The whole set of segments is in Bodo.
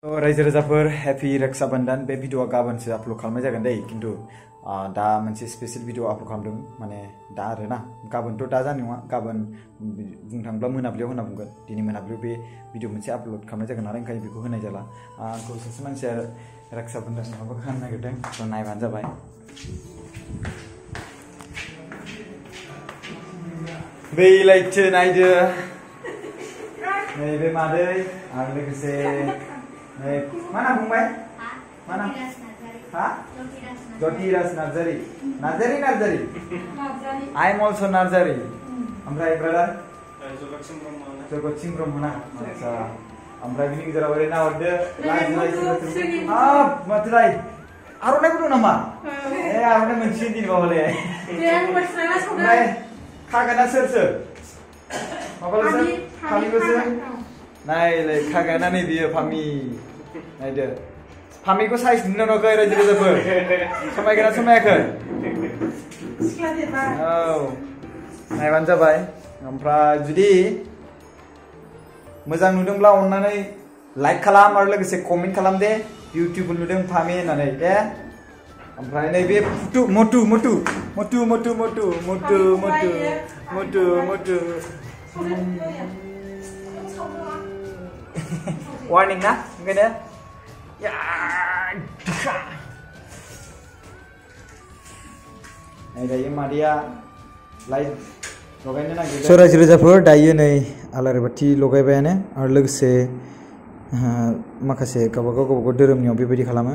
रायजो राजाफोर हेपि रक्षा बंधन बे भिडिअआ गाबोनसो आपल'ड खालामनाय जागोन दै खिन्थु दा मोनसे स्पेशल भिडिअ आपल'ड खालामदों माने दा आरोना गाबोनथ' दा जानाय नङा गाबोन बुंनो थाङोब्ला मोनाबिलियाव होनना बुंगोन दिनै मोनाबिलियाव बे भिडिअ मोनसे आपल'ड खालामनाय जागोन नालाय ओंखायनो बेखौ होनाय जाला आंखौ सासे मानसिया रक्षा बंधन माबा खालामनो नागिरदों थ' नायबानो जाबाय बै लाइटसो नायदो नैबे मादै आरो लोगोसे मा नाम बुंबाय मा नाम हा Jyotiraj Narzary Narzary Narzary I am also Narzary ओमफ्राय ब्रादार जगत सिंह ब्रह्म ना आच्छा ओमफ्राय बिनि गेजेराव ओरै नाहरदो हाब माथोलाय आर'नाइबो दं नामा ए आर'नाइ मोनसे दिन बाबाले ओमफ्राय खागोना सोर सोर माबाल'सो फामिल'सो नायलाय खागोना नै बियो फामि नायदो फामिखौ साइज नुनो नुवाखै रायजो राजाफोर समायगोना समायाखै औ नायबानो जाबाय ओमफ्राय जुदि मोजां नुदोंब्ला अननानै लाइक खालाम आरो लोगोसे कमेन्ट खालाम दे बिउटिफुल नुदों फामि होननानै दे ओमफ्राय नैबे फुटु मटु मटु मटु मटु मटु मटु मटु मटु मटु वार्निं ना ओंखायनो दायो मादैया लाइट लगायनो नागिरदों रायजो राजाफोर दायो नै आलारि बाथि लगायबायानो आरो लोगोसे माखासे गावबागाव धोरोमनियाव बेबायदि खालामो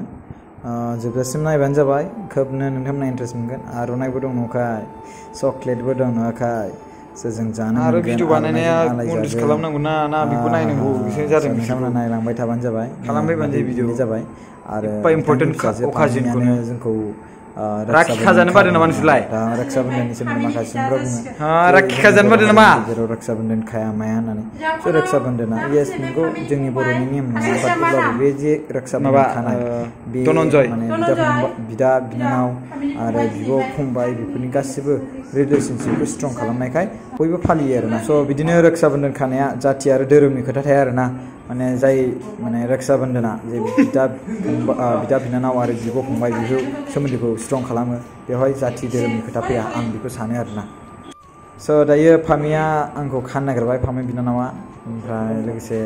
जोबजासिम नायबानो जाबाय खोबनो नोंथांमोना इन्ट्रेस्ट मोनगोन आर'नाइबो दं नखाय चकलेटबो दं नखाय जों जानो आरो भिडिअ बानायनाया मनिटाइज खालामनांगौ ना बेखौ नायनांगौ बिसोर जादों बिथांमोना नायलांबाय थाबानो जाबाय खालामबायबानो जायो भिडिअ जाबाय आरो इम्पोर्टेन्ट अकाजनखौनो जोंखौ राखि खाजानो बादों नामा नोंसोरलाय रक्षा बंधननि सोमोन्दै माखासे सुबुंफोरा बुङो राखि खाजानो बादों नामा जेराव रक्षा बंधन खाया माया होननानै बे रक्षा बंधना येस नंगौ जोंनि बर'नि नेम नङा अब्लाबो बे जे रक्षा बंधन खानाय बे माने बिदा बिनानाव आरो बिब' फंबाय बेफोरनि गासिबो रिलेशनशिपखौ स्ट्रं खालामनायखाय बयबो फालियो आरोना स' बिदिनो रक्षा बंधन खानाया जाथि आरो धोरोमनि खोथा थाया आरोना माने जाय माने रक्षा बंधना जे बिदा बिनानाव आरो बिब' फंबाय बेखौ सोमोन्दोखौ स्ट्रं खालामो बेवहाय जाथि धोरोमनि खोथा फैया आं बेखौ सानो आरोना स' दायो फामिया आंखौ खानो नागिरबाय फामि बिनानावा ओमफ्राय लोगोसे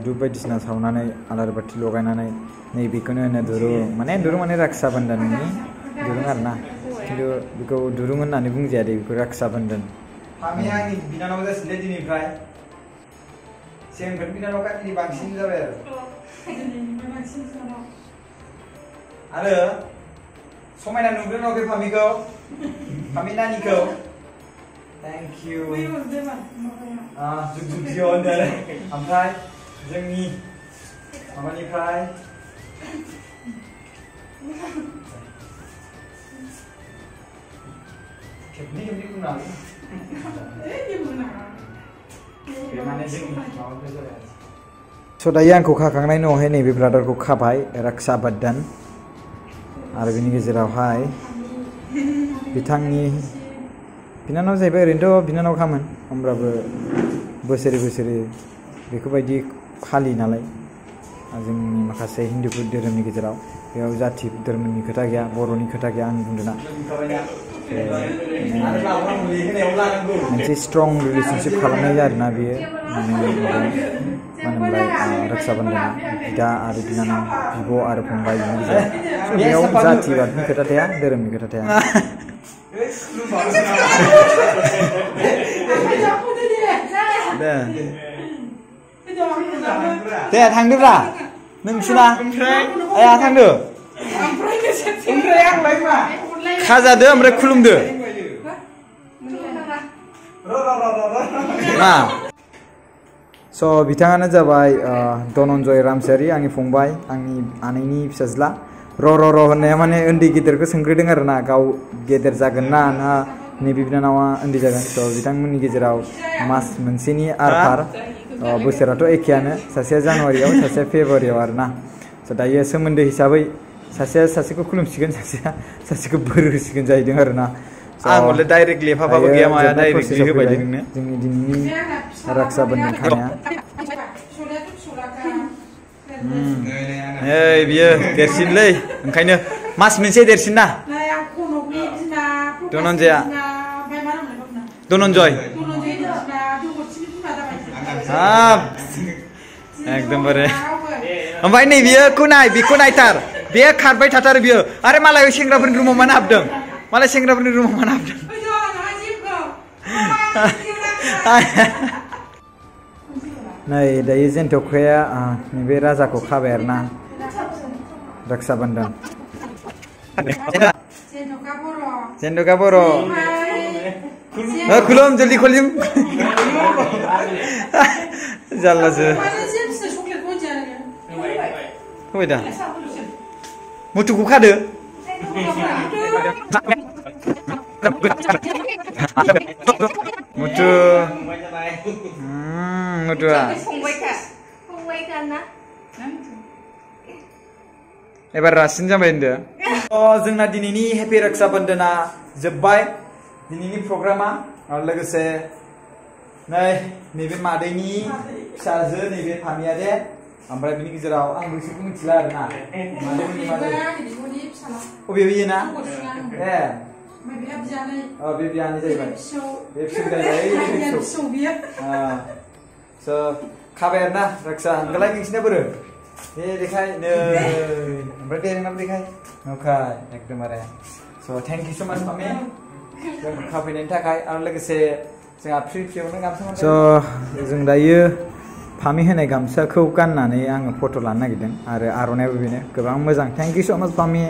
धुप बायदिसिना सावनानै आलारि बाथि लगायनानै नैबेखौनो होनो दुरुं माने रक्षा बंधननि दुरुं आरोना खिन्थु बेखौ दुरुं होननानै बुंजाया दे बेखौ रक्षा बंधन फामिया आंनि बिनानाव जासिगोनलै दिनैनिफ्राय सेमखौनो बिनानावखा दिनै बांसिन जाबाय आरो समायना नुदों नुवाखै फामिखौ फामि नानिखौ थेंक इउ जुग जुग जिउ होनदों ओमफ्राय जोंनि माबानिफ्राय खेबनै बुंनो हागोन स' दायो आंखौ खाखांनायनि उनावहाय नैबे ब्रादारखौ खाबाय रक्षा बंधन आरो बिनि गेजेरावहाय बिथांनि बिनानाव जाहैबाय ओरैनोथ' बिनानाव खामोन होमब्लाबो बोसोरे बेफोरबायदि फालियो नालाय जोंनि माखासे हिन्दुफोर धोरोमनि गेजेराव बेयाव जाथि धोरोमनि खोथा गैया बर'नि खोथा गैया आं बुंदोंना मोनसे स्ट्रं रिलेशनशिप खालामनाय आरोना बेयो मानो होनोब्ला रक्षा बंधना बिदा आरो बिनानाव बिब' आरो फंबाय बिनि गेजेराव बेयाव जाथि बादनि खोथा थाया धोरोमनि खोथा थाया दे थांदोब्रा नोंसोना आया थांदो ओमफ्राय आंलाय मा खाजादो ओमफ्राय खुलुमदो मा स' बिथाङानो जाबाय धनन्जय रामसियारि आंनि फंबाय आंनि आनैनि फिसाज्ला र' होननाया माने उन्दै गेदेरखौ सोंग्रोदों आरोना गाव गेदेर जागोन ना नैबे बिनानावा उन्दै जागोन स' बिथांमोननि गेजेराव मास मोनसेनि आर बोसोराथ' एखेयानो सासेया जानुवारियाव सासेया फेब्रुवारियाव आरोना स' दायो सोमोन्दो हिसाबै सासेया सासेखौ खुलुमसिगोन सासेखौ बोर होसिगोन जाहैदों आरोना आं हले डाइरेक्ट लेफाफाबो गैया माया डाइरेक्टलि होबाय नोंनो जोंनि दिनैनि रक्षा बंधन खानाया Hey, biyo देरसिनलै ओंखायनो मास मोनसे देरसिन ना धनन्जया धनन्जय हाब एकदमबारे ओमफ्राय नै बियो बेखौ नायथार बे खारबाय थाथारो बियो आरे मालाय सेंग्राफोरनि रुमाव मानो हाबदों मालाय सेंग्राफोरनि रुमाव मानो हाबदों नै दायो जेन्थ'खाया नैबे राजाखौ खाबाय आरोना रक्षा बन्धन जेन्थ'खा बर' खुलुम जल्दि खुलुम जारलासो होबाय दा मुथुखौ खादो मुथु मुथुआ एबार रासिन जाबाय होनदो जोंना दिनैनि हेपि रक्षा बन्धना जोब्बाय दिनैनि प्रग्रामा आरो लोगोसे नैबे मादैनि फिसाजो नैबे फामिया दे ओमफ्राय बिनि गेजेराव आं बिसोरखौ मिथिला आरोना अबे बियो ना ए बे बियानै जाहैबाय बे फिसौ जाहैबाय स' खाबाय आरोना रक्षा होनगोलाय नोंसिना बोरो दे देखाय नै ओमफ्राय दे नोंनाबो देखाय नुखाय एकदमबारे स' थेंक इउ स' माच मामि जों खाफैनायनि थाखाय आरो लोगोसे जोंहा फ्रियावनो गामसा स' जों दायो फामि होनाय गामसाखौ गाननानै आङो फट' लानो नागिरदों आरो आर'नायाबो बेनो गोबां मोजां थेंक इउ स' माच फामि